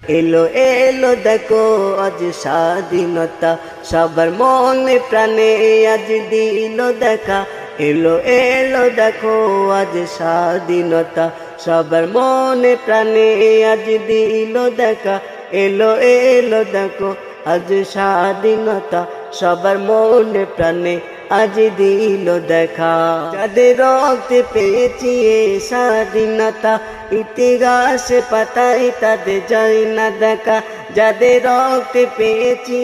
এলো এলো দেখো আজ স্বাধীনতা, সবার মনে প্রাণে আজ দিল দেখা। এলো এলো দেখো আজ স্বাধীনতা, সবার মনে প্রাণে আজ দিল দেখা। এলো এলো দেখো আজ স্বাধীনতা, সবার মনে প্রাণে আজ দিল দেখা। যাদের রক্তে পেয়েছি স্বাধীনতা, ইতিহাসে পাতায় তাদের যায় না দেখা। যাদের রক্তে পেয়েছি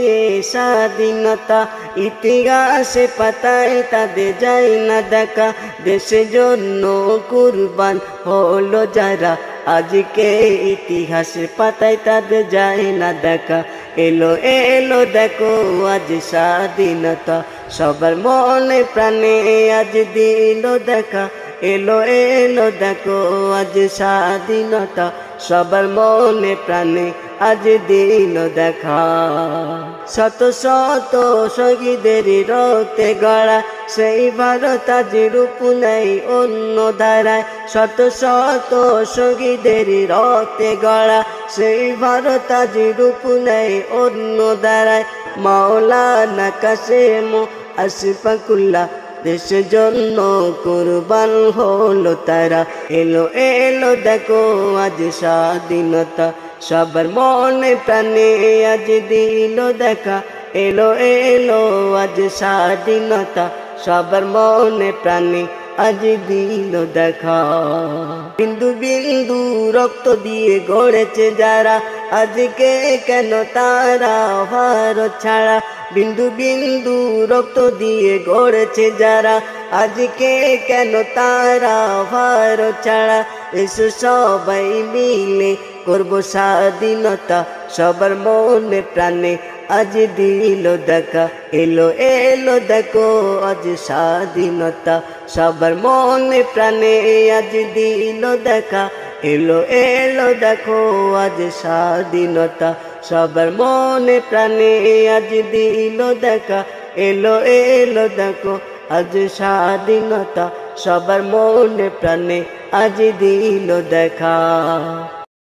স্বাধীনতা, ইতিহাসে পাতায় তাদের যায় না দেখা। দেশের জন্য কুরবান হলো যারা, আজকে ইতিহাসের পাতায় তাদের যায় না দেখা। এলো এলো দেখো আজ স্বাধীনতা, সবার মনে প্রাণে আজ দিল দেখা। এলো এলো দেখো আজ স্বাধীনতা, সবার মনে প্রাণে আজ দিল দেখা। শত শত শহীদের রক্তে গড়া সেই ভারত আজ রূপ নেই অন্য ধারায়। শত শত শহীদের রক্তে গড়া সেই ভারত আজ রূপ নেই অন্য ধারায়। মাওলানা কাসেম আশফাকুল্লাহ দেশের জন্য কুরবান হলো তারা। এলো এলো দেখো আজ স্বাধীনতা, সবার মনে প্রাণে আজ দিল দেখা। এলো এলো আজ স্বাধীনতা, সবার মনে প্রাণে আজ দিল দেখা। বিন্দু বিন্দু রক্ত দিয়ে গড়েছে যারা, আজকে কেন তারা ভারত ছাড়া। বিন্দু বিন্দু রক্ত দিয়ে গড়েছে যারা, আজকে কেন তারা ভারত ছাড়া। এসো সবাই মিলে করব স্বাধীনতা, সবার মনে প্রাণে আজ দিল দেখা। এলো এলো দেখো আজ স্বাধীনতা, সবার মনে প্রাণে আজ দিল দেখা। এলো এলো দেখো আজ স্বাধীনতা, সবার মনে প্রাণে আজ দিল দেখা। এলো এলো দেখো আজ স্বাধীনতা, সবার মনে প্রাণে আজ দিল দেখা।